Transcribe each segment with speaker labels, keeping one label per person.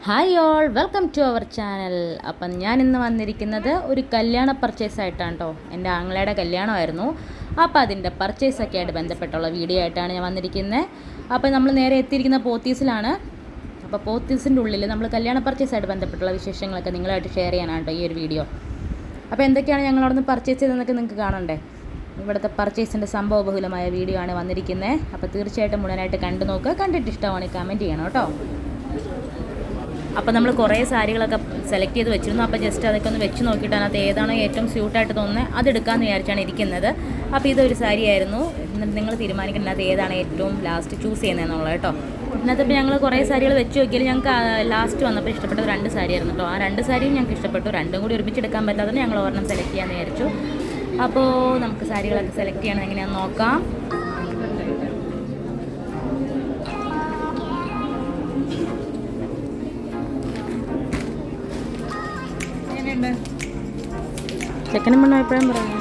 Speaker 1: Hi all, welcome to our channel. അപ്പം ഞാൻ ഇന്ന് വന്നിരിക്കുന്നത് ഒരു കല്യാണ പർച്ചേസ് ആയിട്ടാണ് കേട്ടോ. എൻ്റെ ആങ്ങളയുടെ കല്യാണമായിരുന്നു. അപ്പോൾ അതിൻ്റെ പർച്ചേസൊക്കെ ആയിട്ട് ബന്ധപ്പെട്ടുള്ള വീഡിയോ ആയിട്ടാണ് ഞാൻ വന്നിരിക്കുന്നത്. അപ്പോൾ നമ്മൾ നേരെ എത്തിയിരിക്കുന്ന പോത്തീസിലാണ്. അപ്പോൾ പോത്തീസിൻ്റെ ഉള്ളിൽ നമ്മൾ കല്യാണ പർച്ചേസായിട്ട് ബന്ധപ്പെട്ടുള്ള വിശേഷങ്ങളൊക്കെ നിങ്ങളായിട്ട് ഷെയർ ചെയ്യാനാണ് കേട്ടോ ഈ ഒരു വീഡിയോ. അപ്പോൾ എന്തൊക്കെയാണ് ഞങ്ങൾ അവിടെ നിന്ന് പർച്ചേസ് ചെയ്തതെന്നൊക്കെ നിങ്ങൾക്ക് കാണണ്ടേ. ഇവിടുത്തെ പർച്ചേസിൻ്റെ സംഭവബഹുലമായ വീഡിയോ ആണ് വന്നിരിക്കുന്നത്. അപ്പോൾ തീർച്ചയായിട്ടും മുഴുവനായിട്ട് കണ്ടു നോക്കുക. കണ്ടിട്ട് ഇഷ്ടമാണ് കമൻറ്റ് ചെയ്യണം കേട്ടോ. അപ്പോൾ നമ്മൾ കുറേ സാരികളൊക്കെ സെലക്ട് ചെയ്ത് വെച്ചിരുന്നു. അപ്പോൾ ജസ്റ്റ് അതൊക്കെ ഒന്ന് വെച്ച് നോക്കിയിട്ട് അതിനകത്ത് ഏതാണോ ഏറ്റവും സ്യൂട്ടായിട്ട് തോന്നുന്നത് അതെടുക്കാമെന്ന് വിചാരിച്ചാണ് ഇരിക്കുന്നത്. അപ്പോൾ ഇതൊരു സാരിയായിരുന്നു. എന്നിട്ട് നിങ്ങൾ തീരുമാനിക്കേണ്ടത് ഏതാണ് ഏറ്റവും ലാസ്റ്റ് ചൂസ് ചെയ്യുന്നതെന്നുള്ളത് കേട്ടോ. ഇതിനകത്ത് ഇപ്പോൾ ഞങ്ങൾ കുറേ സാരികൾ വെച്ച് നോക്കിയാൽ ഞങ്ങൾക്ക് ലാസ്റ്റ് വന്നപ്പോൾ ഇഷ്ടപ്പെട്ടത് 2 സാരിയായിരുന്നു കേട്ടോ. ആ 2 സാരിയും ഞങ്ങൾക്ക് ഇഷ്ടപ്പെട്ടു. രണ്ടും കൂടി ഒരുമിച്ചെടുക്കാൻ പറ്റാത്തതുകൊണ്ട് ഞങ്ങൾ ഒരെണ്ണം സെലക്ട് ചെയ്യാമെന്ന് വിചാരിച്ചു. അപ്പോൾ നമുക്ക് സാരികളൊക്കെ സെലക്ട് ചെയ്യണമെന്ന് എങ്ങനെയാണെന്ന് നോക്കാം. ചെക്കനും പെണ്ണും അഭിപ്രായം പറയാം.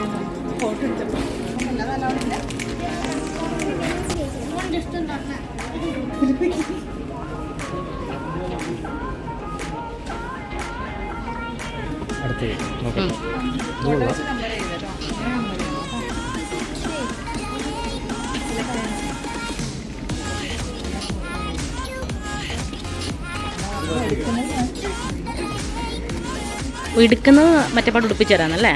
Speaker 1: എടുക്കുന്നത് മറ്റേ പാട്ട് ഉടുപ്പിച്ച് തരാന്നല്ലേ.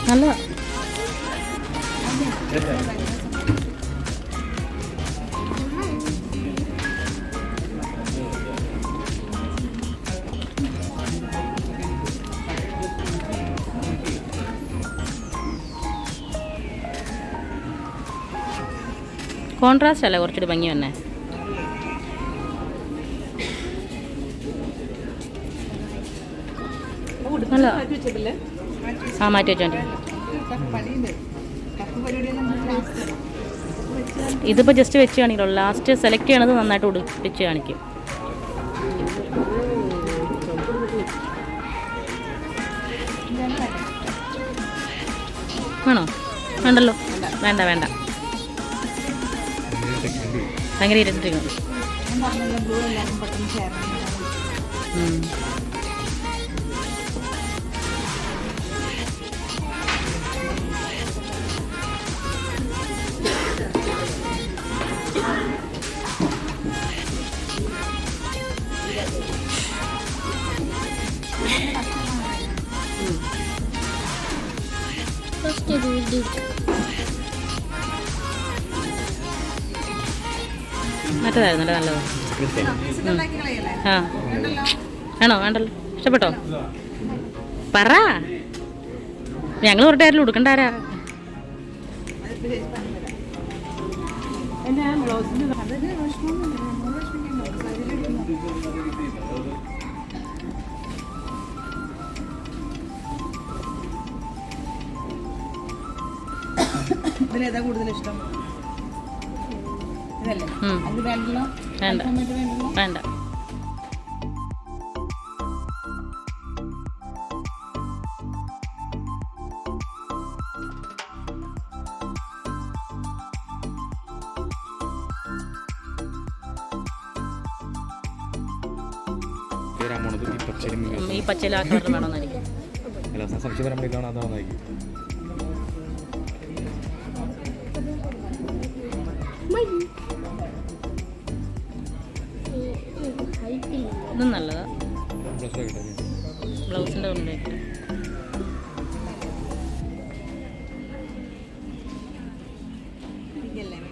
Speaker 1: നല്ല കോൺട്രാസ്റ്റ് അല്ലേ കുറച്ചുകൂടി ഭംഗി തന്നെ. അല്ല ആ മാറ്റി വെച്ചോണ്ട് ഇതിപ്പോൾ ജസ്റ്റ് വെച്ച് കാണിക്കോ. ലാസ്റ്റ് സെലക്ട് ചെയ്യണത് നന്നായിട്ട് ഉടുപ്പിച്ച് കാണിക്കും. വേണോ? വേണ്ടല്ലോ. വേണ്ട വേണ്ട, ഭയങ്കര ഇരുട്ടിരിക്കണം. മറ്റേതായിരുന്നല്ലേ നല്ലത്. ആ വേണോ? വേണ്ടല്ലോ. ഇഷ്ടപ്പെട്ടോ? പറ. ഞങ്ങൾ ഒരു ആരും ഉടുക്കണ്ട. ആരാ
Speaker 2: ഇതിലേതാ കൂടുതൽ ഇഷ്ടം?
Speaker 1: വേണ്ട വേണ്ട. ഈ പച്ചയിലാക്കി വേണമെന്നായിരിക്കും. ഇതും നല്ലതാ. ബ്ലൗസിൻ്റെ കൊണ്ടിട്ട്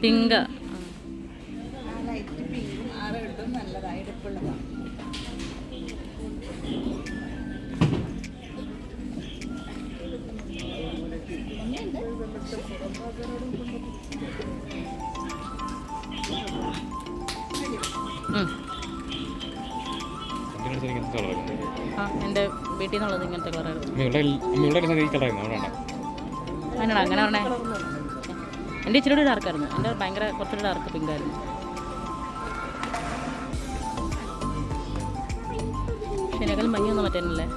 Speaker 1: പിങ്ക. എൻ്റെ വീട്ടിൽ നിന്നുള്ളത് ഇങ്ങനത്തെ കളറായിരുന്നു. അതിനാണ് അങ്ങനെ പറഞ്ഞേ. എൻ്റെ ഇച്ചിരി കൂടി ഡാർക്കായിരുന്നു. എൻ്റെ ഭയങ്കര കുറച്ചുകൂടി ഡാർക്ക് പിങ്ക് ആയിരുന്നു. ഇതിനേക്കാൾ മഞ്ഞൊന്നും മറ്റേനല്ലേ?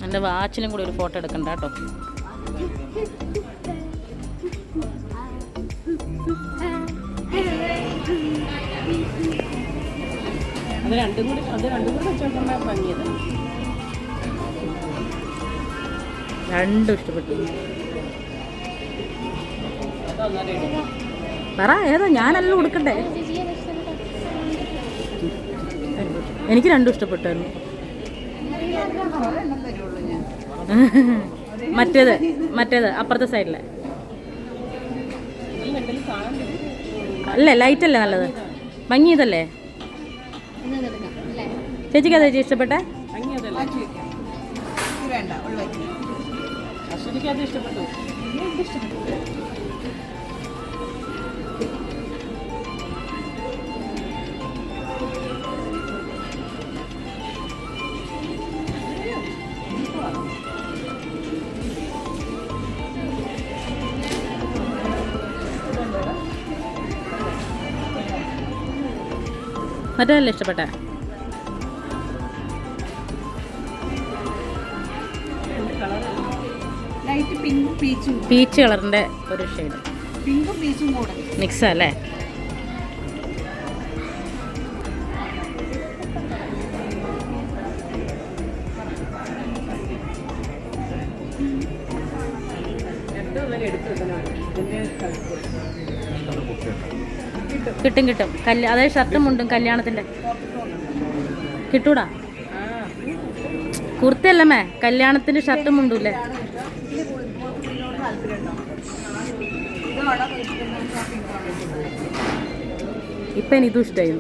Speaker 1: എൻ്റെ വാച്ചിലും കൂടി ഒരു ഫോട്ടോ എടുക്കണ്ട കേട്ടോ.
Speaker 2: അത് രണ്ടും കൂടി വെച്ചോണ്ടാ ഭംഗിയത്.
Speaker 1: രണ്ടും ഇഷ്ടപ്പെട്ടു. പറ ഏതാ? ഞാനല്ല കൊടുക്കണ്ടേ? എനിക്ക് രണ്ടും ഇഷ്ടപ്പെട്ടായിരുന്നു. മറ്റേത് അപ്പുറത്തെ സൈഡിലെ അല്ലേ? ലൈറ്റ് അല്ലേ നല്ലത്? ഭംഗി ഇതല്ലേ? ചേച്ചിക്ക് അതാ ചേച്ചി ഇഷ്ടപ്പെട്ടെ?
Speaker 2: ഇഷ്ടപ്പെട്ടു.
Speaker 1: മറ്റേതല്ലേ ഇഷ്ടപ്പെട്ടെ?
Speaker 2: ലൈറ്റ് പിങ്കും പീച്ചും,
Speaker 1: പീച്ച് കളറിൻ്റെ ഒരു ഷെയ്ഡ്,
Speaker 2: പിങ്കും പീച്ചും കൂടെ
Speaker 1: മിക്സ് അല്ലേ? കിട്ടും. അതായത് ഷർട്ടും മുണ്ടും കല്യാണത്തിൻ്റെ കിട്ടൂടാ? കുർത്തയല്ലമ്മേ, കല്യാണത്തിന് ഷർട്ടും മുണ്ടൂല്ലേ? ഇപ്പം എനിക്കും ഇഷ്ടമായി.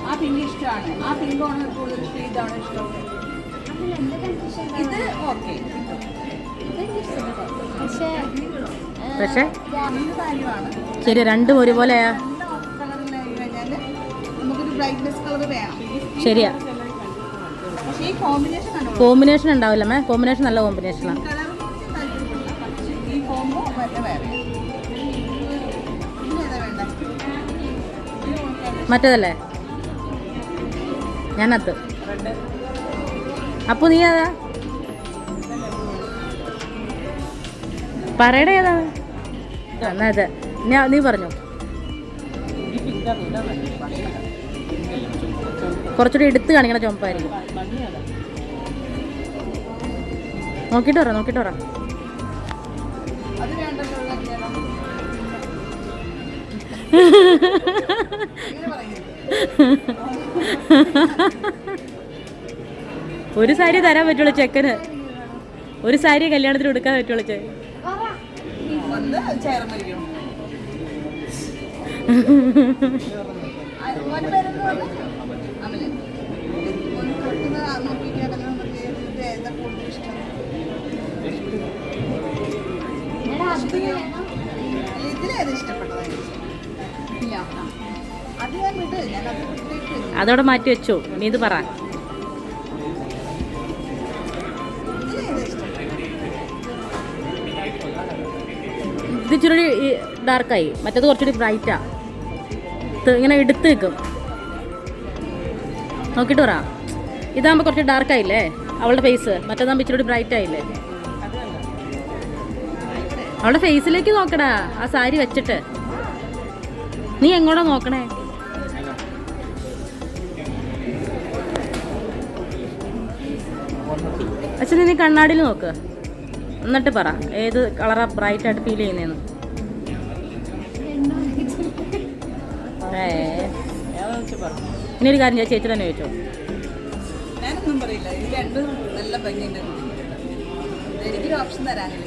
Speaker 2: ആ പിങ്ക് ഇഷ്ടമാണ്. ആ പിങ്കാണ് കൂടുതൽ ഇഷ്ടം. ഇതാണ് ഇഷ്ടം. ഇത് ഓക്കെ.
Speaker 1: പക്ഷേ ശരി, രണ്ടും ഒരുപോലെയാ.
Speaker 2: നമുക്കൊരു ബ്രൈറ്റ്നെസ് കളർ വേണം.
Speaker 1: ശരിയാ,
Speaker 2: പക്ഷേ ഈ കോമ്പിനേഷൻ
Speaker 1: കോമ്പിനേഷൻ ഉണ്ടാവില്ലമ്മേ. കോമ്പിനേഷൻ നല്ല കോമ്പിനേഷനാണ്.
Speaker 2: ഈ കോമ്പോ വേറെ.
Speaker 1: മറ്റേതല്ലേ? ഞാനത്. അപ്പോൾ നീ ഏതാ പറയടേ? ഏതാണ്? എന്നാ അത് നീ പറഞ്ഞോ. കുറച്ചുകൂടി എടുത്ത് കാണിക്കണ ചുമപ്പായിരിക്കും. നോക്കിയിട്ട് പറ. ഒരു സാരി തരാൻ പറ്റുള്ളൂ ചെക്കന്. ഒരു സാരി കല്യാണത്തിന് എടുക്കാൻ പറ്റുള്ളൂ ചെക്കൻ. അതോടെ മാറ്റി വെച്ചു. നീ ഇത് പറ. ഇത് ഇച്ചിരി ഡാർക്കായി, മറ്റേത് കുറച്ചുകൂടി ബ്രൈറ്റാ. ഇങ്ങനെ എടുത്ത് നിൽക്കും. നോക്കിയിട്ട് പറ. ഇതാകുമ്പോൾ കുറച്ച് ഡാർക്കായില്ലേ അവളുടെ ഫേസ്, മറ്റേതാകുമ്പോൾ ഇച്ചിരി ബ്രൈറ്റ് ആയില്ലേ? അവളുടെ ഫേസിലേക്ക് നോക്കടാ, ആ സാരി വെച്ചിട്ട്. നീ എങ്ങോട്ടാ നോക്കണേ? അച്ഛൻ നീ കണ്ണാടിയിൽ നോക്ക്, എന്നിട്ട് പറ ഏത് കളറാ ബ്രൈറ്റ് ആയിട്ട് ഫീൽ ചെയ്യുന്നതെന്ന്. ഇനി ഒരു കാര്യം ചേച്ചി തന്നെ ചോദിച്ചോ.
Speaker 2: ഞാനൊന്നും പറയില്ല. ഇത് രണ്ടും നല്ല ഭംഗിയുണ്ട്. എനിക്കൊരു ഓപ്ഷൻ തരാനില്ല.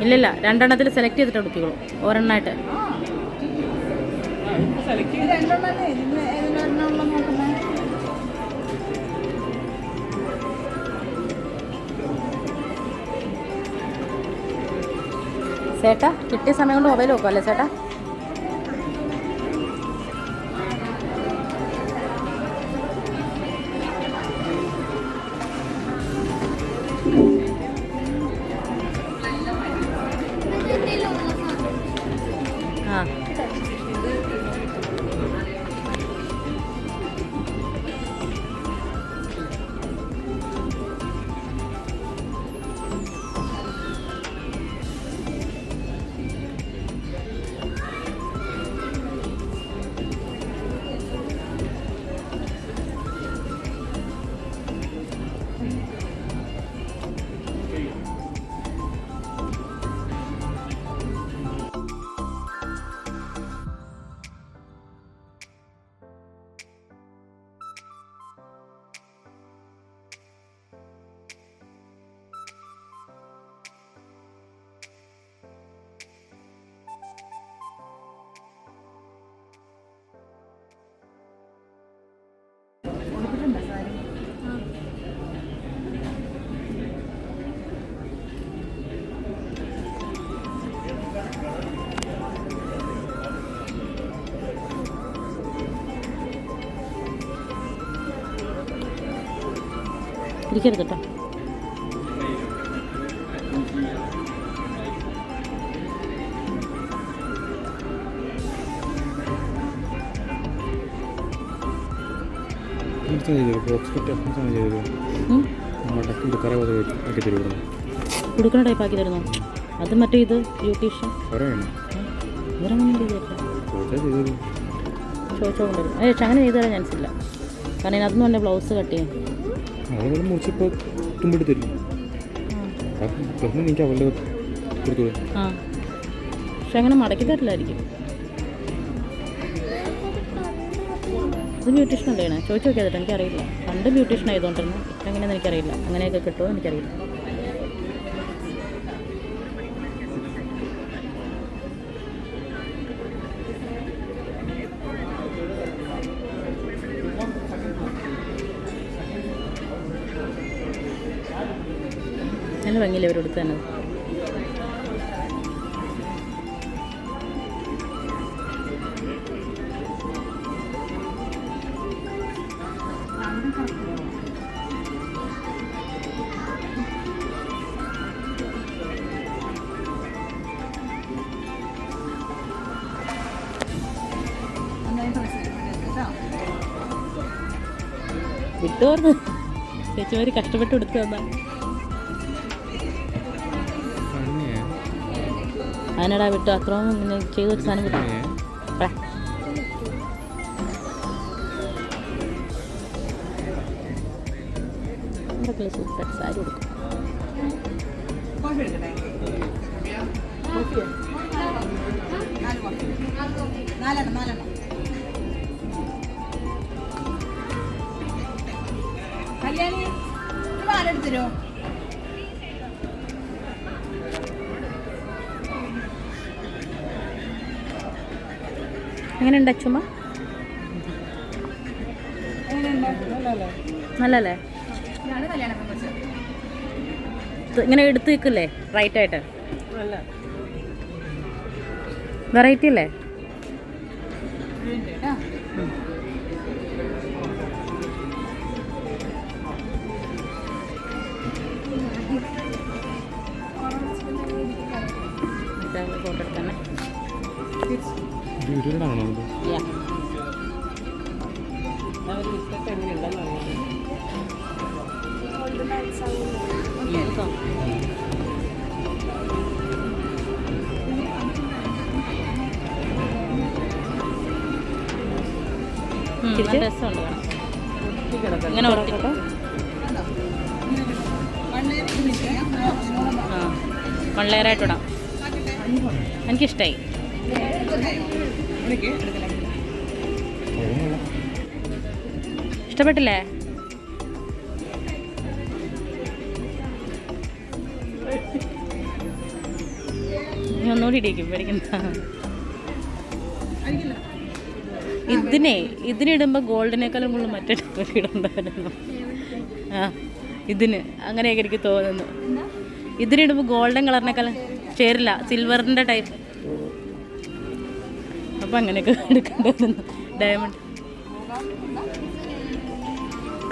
Speaker 2: ഇല്ലില്ല, രണ്ടെണ്ണത്തിൽ സെലക്ട് ചെയ്തിട്ട് എടുക്കുള്ളൂ, ഒരെണ്ണമായിട്ട്. രണ്ടെണ്ണല്ലേ ഇതിന് ഏതിനൊരെണ്ണം നോക്കുന്നത്?
Speaker 1: ചേട്ടാ കിട്ടിയ സമയം കൊണ്ട് മൊബൈൽ നോക്കും അല്ലേ ചേട്ടാ? ആ ഇരിക്കരുത് കേട്ടോ. കൊടുക്കണ ടൈപ്പ് ആക്കി തരുന്നോ? അത് മറ്റേ ഇത് ബ്യൂട്ടീഷ്യൻ ഇവരങ്ങനെ ചെയ്തേക്കാം. ചോദിച്ചോ കൊണ്ടുവരും. അങ്ങനെ ചെയ്തു തരാൻ ചാൻസ് ഇല്ല. കാരണം ഇതിനകത്തുനിന്ന് തന്നെ ബ്ലൗസ് കട്ട് ചെയ്യാം. ആ പക്ഷെ അങ്ങനെ മടക്കി തരില്ലായിരിക്കും. ഇത് ബ്യൂട്ടീഷ്യൻ അല്ലേണേ? ചോദിച്ചു നോക്കിയാൽ കേട്ടോ, എനിക്കറിയില്ല. പണ്ട് ബ്യൂട്ടീഷ്യൻ ആയതുകൊണ്ടിരുന്നു. ഇപ്പം എങ്ങനെയാണെന്ന് എനിക്കറിയില്ല. അങ്ങനെയൊക്കെ കിട്ടുമോ എനിക്കറിയില്ല. നല്ല ഭംഗിയില്ല ഇവരെടുത്ത് തന്നെ. വിട്ടുപോർന്ന് ചേച്ചിമാര് കഷ്ടപ്പെട്ട് എടുത്തു തന്നാ. അതിനടാ വിട്ടു. അത്രയും ചെയ്ത് വെച്ച സാധനം വിട്ടു. സൂപ്പർ സാരി കൊടുക്കും.
Speaker 2: കല്യാണി ആരെടുത്തരോ?
Speaker 1: എങ്ങനെയുണ്ട് അച്ചുമ്മ? നല്ലല്ലേ? ഇങ്ങനെ എടുത്ത് വെക്കില്ലേ റൈറ്റായിട്ട്? വെറൈറ്റി അല്ലേ? ഫോട്ടോ എടുത്തന്നെ. രസമുണ്ട് ഇങ്ങനെ ഉറപ്പിക്കട്ടോ. ആ 1 ലെയറായിട്ട് ഇടാം. എനിക്കിഷ്ടമായി. ഇഷ്ടപ്പെട്ടില്ലേ? നീ ഒന്നുകൂടി ഇടിക്കും പേടിക്കുന്ന. ഇതിനിടുമ്പോൾ ഗോൾഡിനേക്കാളും കൂടുതൽ മറ്റേ ടൈപ്പ് ഇടുണ്ടായിരുന്നു. ആ ഇതിന് അങ്ങനെയൊക്കെ എനിക്ക് തോന്നുന്നു. ഇതിനിടുമ്പോൾ ഗോൾഡൻ കളറിനേക്കാളും ചേരില്ല, സിൽവറിൻ്റെ ടൈപ്പ്. അപ്പം അങ്ങനെയൊക്കെ എടുക്കേണ്ടതായിരുന്നു. ഡയമണ്ട്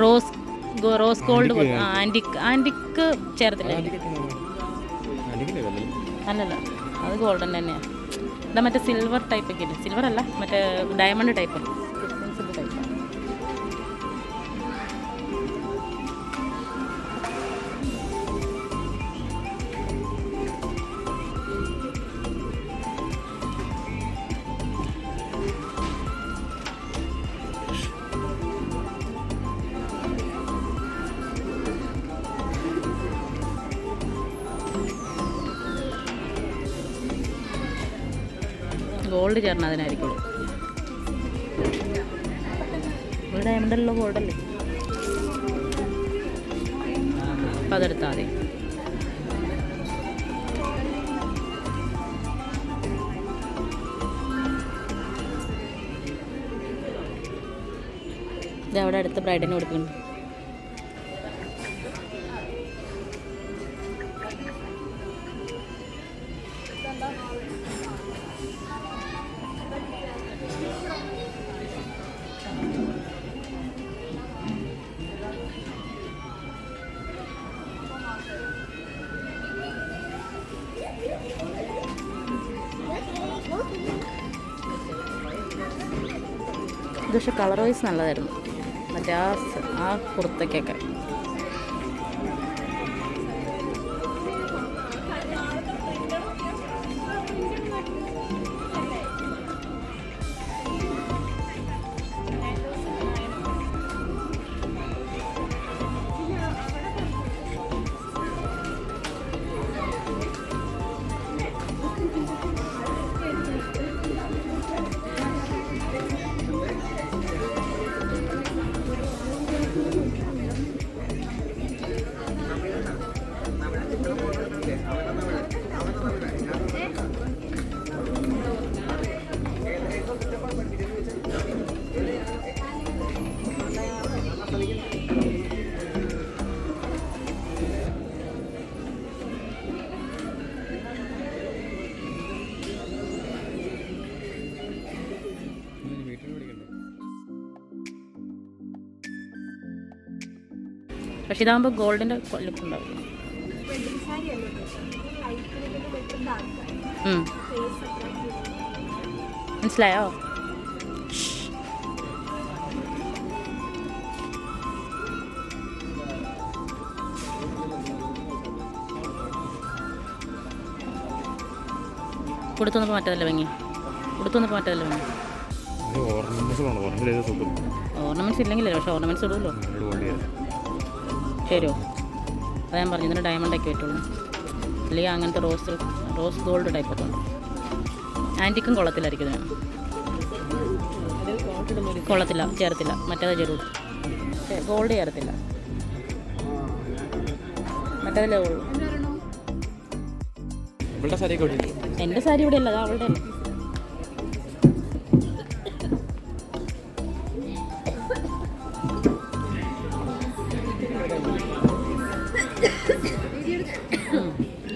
Speaker 1: റോസ് ഗോൾഡ് ആൻറ്റിക്ക് ചേർത്തില്ല. അല്ലല്ല, അത് ഗോൾഡൻ തന്നെയാണ്. ഇതാ മറ്റേ സിൽവർ ടൈപ്പൊക്കെ ഇല്ലേ, സിൽവർ അല്ല മറ്റേ ഡയമണ്ട് ടൈപ്പ് ടൈപ്പ്. ഗോൾഡ് ചേർന്ന് അതിനായിരിക്കുള്ളൂ. ഒരു ഡയമണ്ടല്ലോ ഗോൾഡല്ലേ, അപ്പം അതെടുത്താൽ മതി. ഇതവിടെ അടുത്ത ബ്രൈഡിനെ കൊടുക്കുന്നുണ്ട്. ഇത് പക്ഷേ കളർ വൈസ് നല്ലതായിരുന്നു, മറ്റേ ആ കുർത്തക്കൊക്കെ. പക്ഷെ ഇതാകുമ്പോൾ ഗോൾഡിൻ്റെ ലുക്ക് ഉണ്ടാവില്ല. മനസ്സിലായോ? കൊടുത്തൊന്നപ്പോൾ മറ്റേതല്ല ഭംഗി, കൊടുത്തൊന്നപ്പോൾ മറ്റേതല്ല ഭംഗി. ഓർണമെൻറ്റ്സ് ഇല്ലെങ്കിലേ, പക്ഷെ ഓർണമെൻറ്റ്സ് ഇടുമല്ലോ. ശരിയോ? അത് ഞാൻ പറഞ്ഞു, ഇതിന് ഡയമണ്ടൊക്കെ പറ്റുള്ളൂ, അല്ലെങ്കിൽ അങ്ങനത്തെ റോസ് ഗോൾഡ് ടൈപ്പൊക്കെ ഉണ്ട്. ആൻറ്റിക്കും കൊള്ളത്തില്ലായിരിക്കും ഇതിന്, കൊള്ളത്തില്ല, ചേർത്തില്ല. മറ്റേത് ചേരുള്ളൂ, ഗോൾഡ് ചേർത്തില്ല, മറ്റേതല്ലേ ഉള്ളൂ. എൻ്റെ സാരി ഇവിടെ അല്ല, അത് അവളുടെ അല്ല.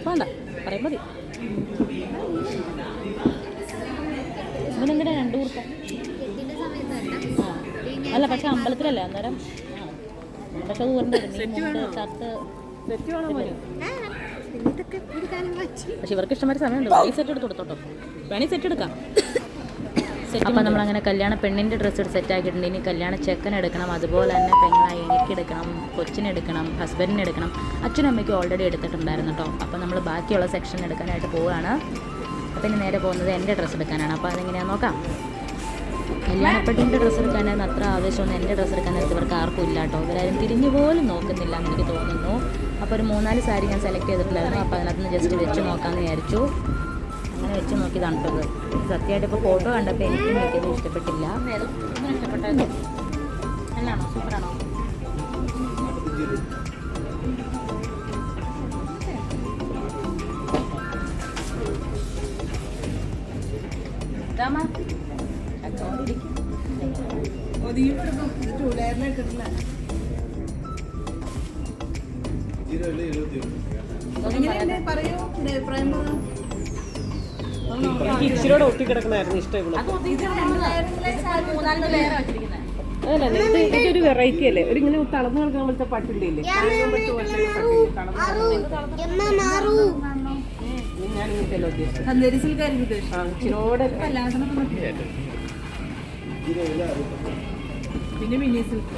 Speaker 1: വേണ്ട, പറയാൻ മതി. ഇവനെന്തിനാ 2 കുർത്ത? അല്ല, പക്ഷെ അമ്പലത്തിലല്ലേ അന്നേരം. പക്ഷെ അത് കൊണ്ട് ഷർട്ട്. പക്ഷെ ഇവർക്ക് ഇഷ്ടംമാതിരി സമയമുണ്ട്. ഈ സെറ്റ് എടുത്ത് കൊടുത്തോട്ടോ, വേണേൽ സെറ്റ് എടുക്കാം. അപ്പം നമ്മളങ്ങനെ കല്യാണ പെണ്ണിൻ്റെ ഡ്രസ്സ് സെറ്റ് ആക്കിയിട്ടുണ്ട്. ഇനി കല്യാണ ചെക്കനെടുക്കണം, അതുപോലെ തന്നെ പെങ്ങളായി എനിക്കെടുക്കണം, കൊച്ചിനെടുക്കണം, ഹസ്ബൻഡിനെടുക്കണം. അച്ഛനും അമ്മയ്ക്കും ഓൾറെഡി എടുത്തിട്ടുണ്ടായിരുന്നു കേട്ടോ. അപ്പോൾ നമ്മൾ ബാക്കിയുള്ള സെക്ഷൻ എടുക്കാനായിട്ട് പോവുകയാണ്. അപ്പോൾ ഇനി നേരെ പോകുന്നത് എൻ്റെ ഡ്രസ്സ് എടുക്കാനാണ്. അപ്പോൾ അതെങ്ങനെയാണെന്ന് നോക്കാം. കല്യാണപ്പെട്ടിൻ്റെ ഡ്രസ്സ് എടുക്കാനായിരുന്നു അത്ര ആവേശമൊന്നും എൻ്റെ ഡ്രസ്സ് എടുക്കാൻ നേരത്തെ ഇവർക്ക് ആർക്കും ഇല്ല കേട്ടോ. ഇവരാരും തിരിഞ്ഞു പോലും നോക്കുന്നില്ല എന്ന് എനിക്ക് തോന്നുന്നു. അപ്പോൾ ഒരു 3-4 സാരി ഞാൻ സെലക്ട് ചെയ്തിട്ടുണ്ടായിരുന്നു. അപ്പോൾ അതിനകത്ത് നിന്ന് ജസ്റ്റ് വെച്ച് നോക്കാമെന്ന് വിചാരിച്ചു. അങ്ങനെ വെച്ച് നോക്കിയതാണ് കേട്ടോ. സത്യമായിട്ട് ഇപ്പോൾ ഫോട്ടോ കണ്ടപ്പോൾ എനിക്കും എനിക്കത് ഇഷ്ടപ്പെട്ടില്ല. ഇഷ്ടപ്പെട്ടായിരുന്നു. നല്ലതാണോ? സൂപ്പറാണോ?
Speaker 2: എങ്ങനെയുണ്ട് പറയൂ, ഒരു അഭിപ്രായം പറ.
Speaker 3: എനിക്ക് ഇച്ചിരിയോടെ ഒട്ടിക്കിടക്കണമായിരുന്നു ഇഷ്ടം ഇവിടെ. അതല്ല ഇതൊരു വെറൈറ്റി അല്ലേ, ഒരു ഇങ്ങനെ തളർന്നു കിടക്കുന്ന പോലത്തെ പട്ടിൻ്റെ ഇല്ലേ, ഞാൻ ഇങ്ങനത്തെ ഉദ്ദേശിച്ചത്.
Speaker 2: സന്ദേശി സിൽക്കായിരിക്കും ഉദ്ദേശിച്ചത്.
Speaker 3: ആ ഇച്ചിരിയോടെ
Speaker 2: പിന്നെ മിനി സിൽക്ക്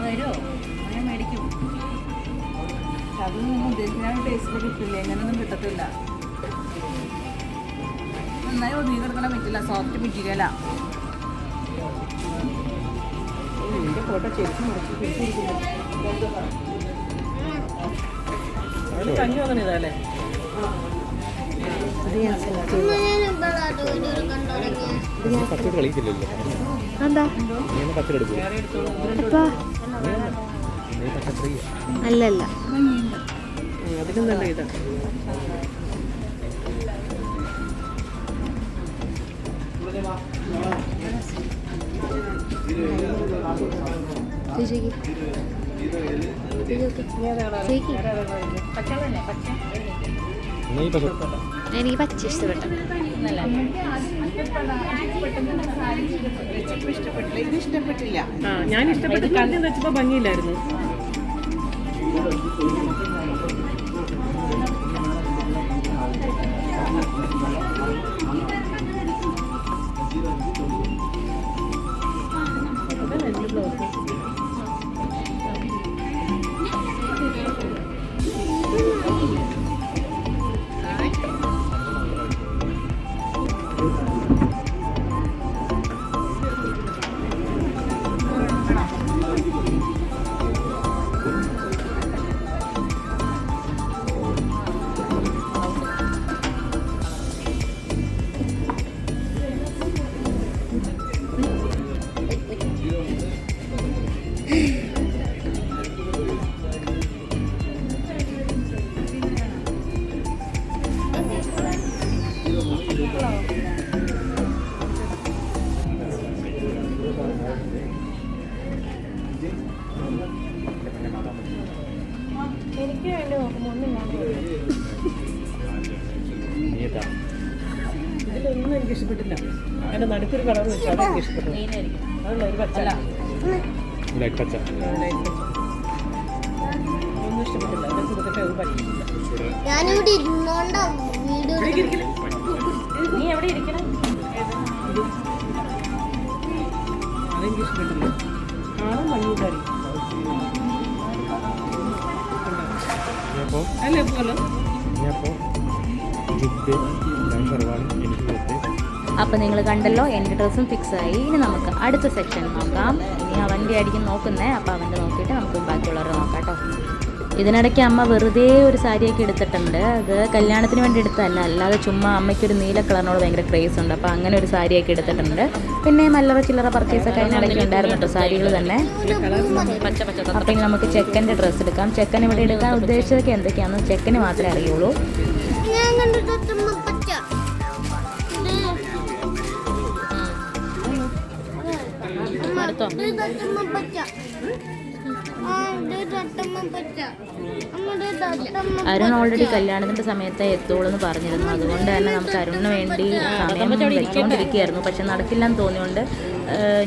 Speaker 2: വരുമോ, ഞാൻ മേടിക്കും. അത് നമ്മൾ ഉദ്ദേശിക്കുന്ന ടേസ്റ്റിൽ കിട്ടില്ല, എങ്ങനെയൊന്നും കിട്ടത്തില്ല. നന്നായി ഒതുങ്ങി കിടക്കാൻ പറ്റില്ല, സോഫ്റ്റ് മെറ്റീരിയലാ.
Speaker 3: എൻ്റെ ഫോട്ടോ ചേച്ചി അതിന് കഞ്ഞി വന്നത് ഇതല്ലേ.
Speaker 4: പച്ചടി കളിക്കില്ലല്ലോ,
Speaker 1: എന്താ
Speaker 4: പച്ചടി എടുക്കും.
Speaker 1: അല്ലല്ല
Speaker 3: അതിനും നല്ല ഇതാണ്.
Speaker 5: എനിക്ക് പച്ച ഇഷ്ടപ്പെട്ടു.
Speaker 2: ഇഷ്ടപ്പെട്ടില്ല, ഇത് ഇഷ്ടപ്പെട്ടില്ല.
Speaker 3: ആ ഞാൻ ഇഷ്ടപ്പെട്ട കല്ല് വെച്ചപ്പോൾ ഭംഗിയില്ലായിരുന്നു. ഇതിലൊന്നും എനിക്ക് ഇഷ്ടപ്പെട്ടില്ല. അതിൻ്റെ നടുക്കൊരു കളർ വെച്ചാൽ അതെനിക്ക് ഇഷ്ടപ്പെട്ടു. അതല്ല ഒരു പച്ച
Speaker 4: ലൈറ്റ് പച്ച.
Speaker 3: ഒന്നും ഇഷ്ടപ്പെട്ടില്ല. അതൊക്കെ കൊടുത്തിട്ട് അത് പറ്റില്ല.
Speaker 5: ഞാനിവിടെ ഇരുന്നോണ്ടാ വീഡിയോ
Speaker 1: നീ എവിടെ ഇരിക്കണം?
Speaker 3: അതെനിക്ക് ഇഷ്ടപ്പെട്ടില്ല. കാണാൻ ഭംഗിയില്ലായി അല്ലേ പോലെ.
Speaker 1: അപ്പം നിങ്ങൾ കണ്ടല്ലോ, എൻ്റെ ഡ്രസ്സും ഫിക്സായി. ഇനി നമുക്ക് അടുത്ത സെക്ഷൻ നോക്കാം. ഇനി അവൻ്റെ ആയിരിക്കും നോക്കുന്നത്, അപ്പോൾ അവൻ്റെ നോക്കിയിട്ട് നമുക്ക് ബാക്കിയുള്ളവരെ നോക്കാം കേട്ടോ. ഇതിനിടയ്ക്ക് അമ്മ വെറുതെ ഒരു സാരിയൊക്കെ എടുത്തിട്ടുണ്ട്. അത് കല്യാണത്തിന് വേണ്ടി എടുത്തതല്ല, അല്ലാതെ ചുമ്മാ അമ്മയ്ക്കൊരു നീല കളറിനോട് ഭയങ്കര ക്രേസ് ഉണ്ട്. അപ്പോൾ അങ്ങനെ ഒരു സാരിയൊക്കെ എടുത്തിട്ടുണ്ട്. പിന്നെ മല്ലറ ചില്ലറ പർച്ചേസൊക്കെ അതിനിടയ്ക്ക് ഉണ്ടായിരുന്നു കേട്ടോ, സാരികൾ തന്നെ. അപ്പം ഇനി നമുക്ക് ചെക്കൻ്റെ ഡ്രസ്സ് എടുക്കാം. ചെക്കൻ ഇവിടെ എടുക്കാൻ ഉദ്ദേശിച്ചതൊക്കെ എന്തൊക്കെയാണെന്ന് ചെക്കന് മാത്രമേ അറിയുള്ളൂ.
Speaker 5: ഞാൻ കണ്ടിട്ട് പച്ച
Speaker 1: അരുൺ ഓൾറെഡി കല്യാണത്തിൻ്റെ സമയത്ത് എത്തുള്ളൂ എന്ന് പറഞ്ഞിരുന്നു. അതുകൊണ്ട് തന്നെ നമുക്ക് അരുണിന് വേണ്ടി സമയം വെച്ചുകൊണ്ടിരിക്കുകയായിരുന്നു. പക്ഷെ നടക്കില്ലെന്ന് തോന്നിയോണ്ട്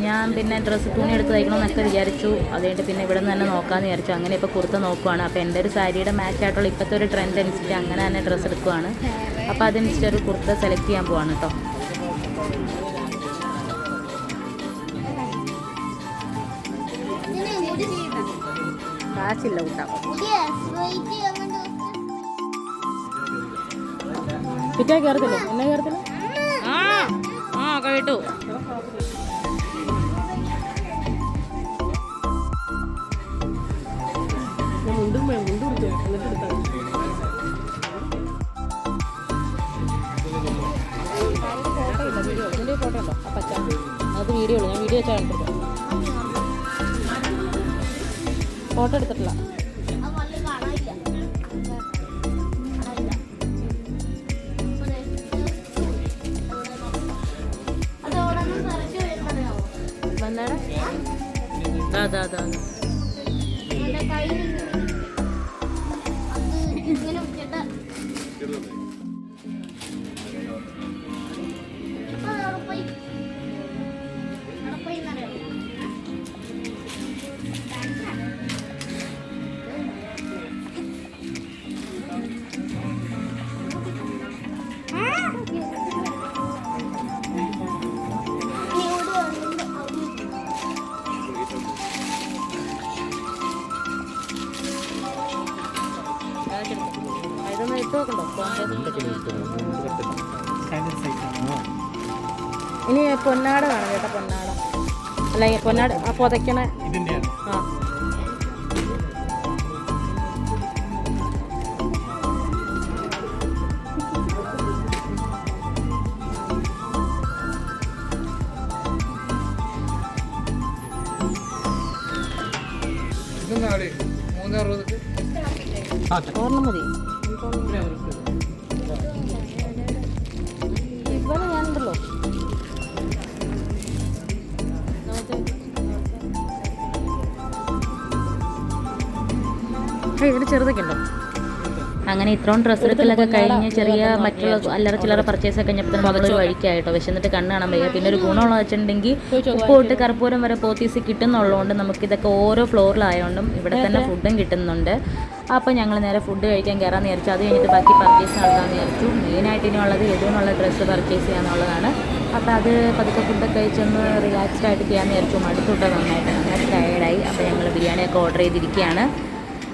Speaker 1: ഞാൻ പിന്നെ ഡ്രസ്സ് തുണി എടുത്ത് തയ്ക്കണമെന്നൊക്കെ വിചാരിച്ചു. അതുകൊണ്ട് പിന്നെ ഇവിടെ നിന്ന് തന്നെ നോക്കാമെന്ന് വിചാരിച്ചു. അങ്ങനെ ഇപ്പോൾ കുർത്ത നോക്കുവാണ്. അപ്പോൾ എൻ്റെ ഒരു സാരിയുടെ മാച്ചായിട്ടുള്ള ഇപ്പോഴത്തെ ഒരു ട്രെൻഡ് അനുസരിച്ച് അങ്ങനെ തന്നെ ഡ്രസ്സ് എടുക്കുവാണ്. അപ്പോൾ അതനുസരിച്ച് ഒരു കുർത്ത സെലക്ട് ചെയ്യാൻ പോവാണ് കേട്ടോ. കാശില്ല കൂട്ടാം. പിറ്റേ കയറത്തില്ലേ? എന്നെ കയറത്തില്ല. ആ കേട്ടു.
Speaker 3: മുണ്ടും മുണ്ടും കൊടുത്തു എന്നിട്ട് എടുത്താൽ
Speaker 1: ഫോട്ടോ ഇല്ല, വീഡിയോ. ഇതിൻ്റെ ഫോട്ടോ ഉണ്ടോ? ആ പച്ച അത് വീഡിയോ ഉള്ളൂ. ഞാൻ വീഡിയോ വെച്ചാൽ എടുത്തിട്ട് ഫോട്ടോ എടുത്തിട്ടില്ല.
Speaker 5: അതോടൊന്നും
Speaker 1: പൊന്നാട അതാ അതാ
Speaker 5: അവന്റെ കയ്യിൽ അത് ഇങ്ങനെ വെച്ചിട്ട് അപ്പൊ അവിടെ പോയി എന്നറിയാം.
Speaker 1: ഇതൊന്ന് ഇട്ട് നോക്കണ്ടോ ഇനി പൊന്നാട വേണം ചേട്ടാ പൊന്നാട അല്ല ഈ പൊന്നാട ആ പുതയ്ക്കണ ആ ഒരെണ്ണം മതി ഇവന് ഞാനുണ്ടല്ലോ ഇവിടെ ചെറുതൊക്കെ ഉണ്ടോ അങ്ങനെ ഇത്രയും ഡ്രസ്സ് എടുക്കലൊക്കെ കഴിഞ്ഞ് ചെറിയ മറ്റുള്ള അല്ലറ ചില്ലറ പർച്ചേസ് ഒക്കെ കഴിഞ്ഞപ്പോൾ നമ്മളൊരു വഴിക്കായിട്ടോ വിശന്നിട്ട് കണ്ണ് കാണാൻ വയ്യ പിന്നെ ഒരു ഗുണമുള്ള വെച്ചിട്ടുണ്ടെങ്കിൽ ഉപ്പോട്ട് കർപ്പൂരം വരെ പോത്തീസ് കിട്ടുന്നുള്ളതുകൊണ്ട് നമുക്കിതൊക്കെ ഓരോ ഫ്ലോറിലായതുകൊണ്ടും ഇവിടെ തന്നെ ഫുഡും കിട്ടുന്നുണ്ട് അപ്പോൾ ഞങ്ങൾ നേരെ ഫുഡ് കഴിക്കാൻ കയറാൻ വിചാരിച്ചു അത് കഴിഞ്ഞിട്ട് ബാക്കി പർച്ചേസ് നടത്താമെന്ന് വിചാരിച്ചു മെയിനായിട്ട് ഇനിയുള്ളത് ഏതുകൊണ്ടുള്ള ഡ്രസ്സ് പർച്ചേസ് ചെയ്യാന്നുള്ളതാണ് അപ്പോൾ അത് പതുക്കെ ഫുഡൊക്കെ കഴിച്ചൊന്ന് റിലാക്സ്ഡ് ആയിട്ട് ചെയ്യാമെന്ന് വിചാരിച്ചു മടുത്തുട്ടോ നന്നായിട്ട് നന്നായിട്ട് ടയേർഡായി അപ്പോൾ ഞങ്ങൾ ബിരിയാണിയൊക്കെ ഓർഡർ ചെയ്തിരിക്കുകയാണ്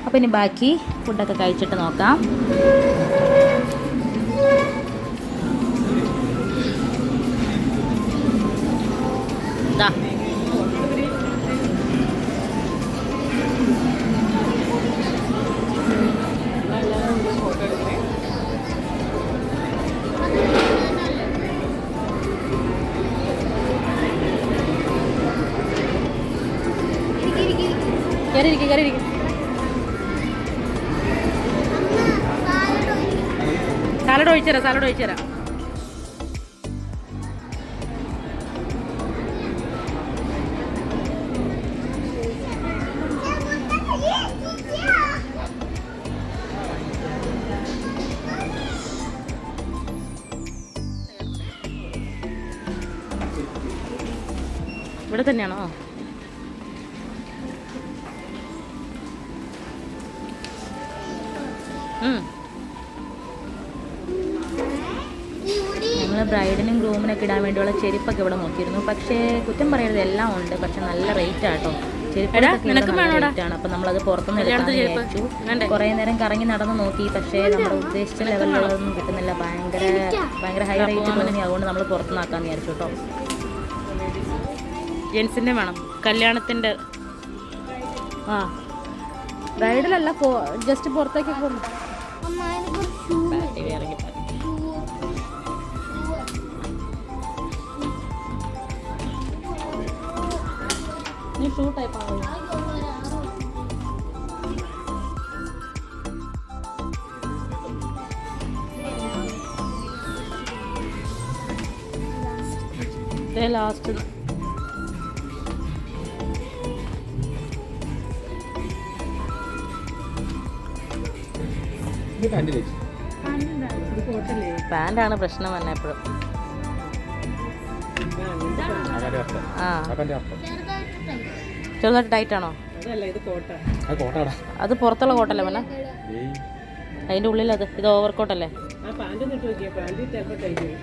Speaker 1: അപ്പോൾ ഇനി ബാക്കി ഫുഡൊക്കെ കഴിച്ചിട്ട് നോക്കാം ദാ കയറിയിരിക്കും സാലഡ് ഒഴിച്ചുതരാം ഇവിടെ തന്നെയാണോ ഞങ്ങൾ ബ്രൈഡിനും ഗ്രൂമിനൊക്കെ ഇടാൻ വേണ്ടിയുള്ള ചെരുപ്പൊക്കെ ഇവിടെ നോക്കിയിരുന്നു പക്ഷേ കുറ്റം പറയരുത് എല്ലാം ഉണ്ട് പക്ഷെ നല്ല റേറ്റ് ആട്ടോ ചെരുപ്പാണ് അപ്പം നമ്മളത് പുറത്തുനിന്ന് എടുക്കാൻ വിചാരിച്ചു കുറേ നേരം കറങ്ങി നടന്ന് നോക്കി പക്ഷേ നമ്മുടെ ഉദ്ദേശിച്ച ലെവലിലുള്ളതൊന്നും കിട്ടുന്നില്ല ഭയങ്കര ഹൈ റേറ്റ് തോന്നി അതുകൊണ്ട് നമ്മൾ പുറത്തുനിന്നാക്കാന്ന് വിചാരിച്ചു കേട്ടോ ജെൻസിൻ്റെ വേണം കല്യാണത്തിൻ്റെ ആ ബ്രൈഡലല്ല ജസ്റ്റ് പുറത്തേക്ക് പോകും നീ ഷൂ ടൈപ്പ് ആണോ ലാസ്റ്റ് പാൻ്റാണ് പ്രശ്നം തന്നെ എപ്പോഴും ചെറുതായിട്ട് ടൈറ്റ് ആണോ അത് പുറത്തുള്ള കോട്ടല്ലേ പിന്നെ അതിൻ്റെ ഉള്ളിൽ ഇത് ഓവർ കോട്ടല്ലേ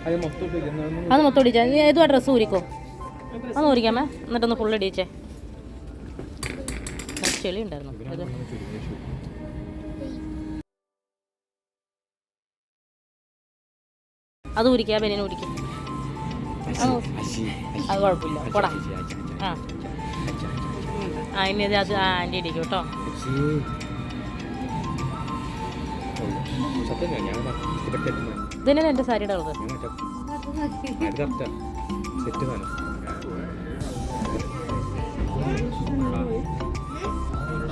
Speaker 1: അത് മൊത്തം ഇടിച്ചാൽ നീ ഏതുവാ ഡ്രസ്സ് ഊരിക്കോ അതൊന്ന് ഊരിക്കാമേ എന്നിട്ടൊന്ന് ഫുള്ള് ഇടിച്ചേ ചെളി ഉണ്ടായിരുന്നു ഇത് അത് ഊരിക്കാം ബനിയൻ ഊരിക്കും അത് കുഴപ്പമില്ല പോടാ ആ ഇനി അത് ആൻറ്റി ഇടിക്കും കേട്ടോ ഇതന്നെയാണ് എൻ്റെ സാരിയുടെ കളർ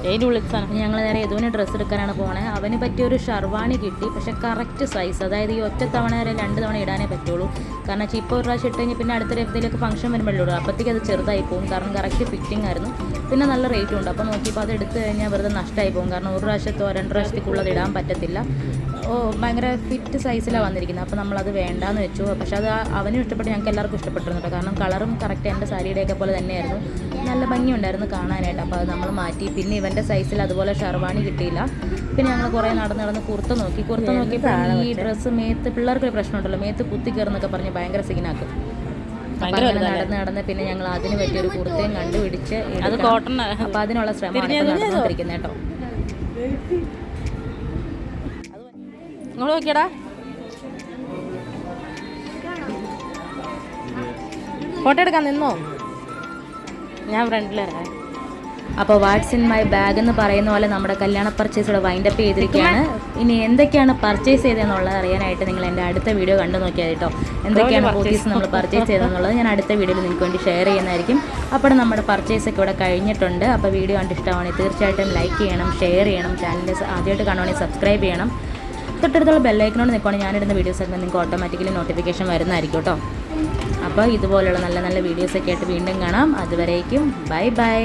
Speaker 1: അതിൻ്റെ ഉള്ളിൽ സാധനം. ഞങ്ങൾ നേരെ യദുവിന് ഡ്രസ്സ് എടുക്കാനാണ് പോണേ. അവന് പറ്റിയൊരു ഷർവാണി കിട്ടി, പക്ഷേ കറക്റ്റ് സൈസ്. അതായത് ഈ ഒറ്റ തവണ വരെ 2 തവണ ഇടാനേ പറ്റുള്ളൂ. കാരണം ഇപ്പോൾ ഒരു പ്രാവശ്യം ഇട്ട് കഴിഞ്ഞാൽ പിന്നെ അടുത്ത എന്തെങ്കിലുമൊക്കെ ഫംഗ്ഷൻ വരുമ്പോഴേ ഉള്ളൂ. അപ്പോഴത്തേക്ക് അത് ചെറുതായി പോകും. കാരണം കറക്റ്റ് ഫിറ്റിംഗ് ആയിരുന്നു. പിന്നെ നല്ല റേറ്റും ഉണ്ട്. അപ്പോൾ നോക്കിയപ്പോൾ അത് എടുത്ത് കഴിഞ്ഞാൽ വെറുതെ നഷ്ടമായി പോകും. കാരണം ഒരു പ്രാവശ്യത്തോ 2 പ്രാവശ്യത്തേക്കുള്ളത് ഇടാൻ പറ്റത്തില്ല. ഭയങ്കര ഫിറ്റ് സൈസിലാണ് വന്നിരിക്കുന്നത്. അപ്പോൾ നമ്മളത് വേണ്ടാന്ന് വെച്ചു. പക്ഷേ അത് അവനും ഇഷ്ടപ്പെട്ടു, ഞങ്ങൾക്ക് എല്ലാവർക്കും ഇഷ്ടപ്പെട്ടിരുന്നു. കാരണം കളറും കറക്റ്റ് എൻ്റെ സാരിയുടെയൊക്കെ പോലെ തന്നെയായിരുന്നു. നല്ല ഭംഗിയുണ്ടായിരുന്നു കാണാനായിട്ട്. അപ്പോൾ അത് നമ്മൾ മാറ്റി. പിന്നെ ഇവൻ്റെ സൈസിൽ അതുപോലെ ഷർവാണി കിട്ടിയില്ല. പിന്നെ ഞങ്ങൾ കുറേ നടന്ന് കുർത്ത നോക്കിയപ്പോൾ ഈ ഡ്രസ്സ് മേത്ത് പിള്ളേർക്കൊരു പ്രശ്നമുണ്ടല്ലോ, മേത്ത് കുത്തി കയറുന്നൊക്കെ പറഞ്ഞ് ഭയങ്കര സീനാക്കും. നടന്ന് പിന്നെ ഞങ്ങൾ അതിന് പറ്റിയൊരു കുർത്തയും കണ്ടുപിടിച്ച് അത് കോട്ടൺ. അപ്പോൾ അതിനുള്ള ശ്രമമാണ് നടന്നുകൊണ്ടിരിക്കുന്നത് കേട്ടോ.
Speaker 3: ഇങ്ങോട്ട് നോക്കിയടാ, ഫോട്ടോ എടുക്കാൻ നിന്നോ? ഞാൻ ഫ്രണ്ടിലിറങ്ങാം.
Speaker 1: അപ്പോൾ വാട്ട്സ് ഇൻ മൈ ബാഗ് എന്ന് പറയുന്ന പോലെ നമ്മുടെ കല്യാണ പർച്ചേസ് ഇവിടെ വൈൻഡപ്പ് ചെയ്തിരിക്കുകയാണ്. ഇനി എന്തൊക്കെയാണ് പർച്ചേസ് ചെയ്തതെന്നുള്ളത് അറിയാനായിട്ട് നിങ്ങൾ എൻ്റെ അടുത്ത വീഡിയോ കണ്ടു നോക്കിയാൽ കേട്ടോ. എന്തൊക്കെയാണ് പോത്തീസ് നമ്മൾ പർച്ചേസ് ചെയ്തതെന്നുള്ളത് ഞാൻ അടുത്ത വീഡിയോയിൽ നിങ്ങൾക്ക് വേണ്ടി ഷെയർ ചെയ്യുന്നതായിരിക്കും. അപ്പോൾ നമ്മുടെ പർച്ചേസൊക്കെ ഇവിടെ കഴിഞ്ഞിട്ടുണ്ട്. അപ്പോൾ വീഡിയോ കണ്ട് ഇഷ്ടമാണെങ്കിൽ തീർച്ചയായിട്ടും ലൈക്ക് ചെയ്യണം, ഷെയർ ചെയ്യണം. ചാനൽ ആദ്യമായിട്ട് കാണുവാണെങ്കിൽ സബ്സ്ക്രൈബ് ചെയ്യണം. തൊട്ടടുത്തുള്ള ബെല്ലൈക്കനോട് നിൽക്കുകയാണെങ്കിൽ ഞാനിടുന്ന വീഡിയോസൊക്കെ നിങ്ങൾക്ക് ഓട്ടോമാറ്റിക്കലി നോട്ടിഫിക്കേഷൻ വരുന്നതായിരിക്കും കേട്ടോ. അപ്പോൾ ഇതുപോലുള്ള നല്ല നല്ല വീഡിയോസൊക്കെ ആയിട്ട് വീണ്ടും കാണാം. അതുവരേക്കും ബൈ ബൈ.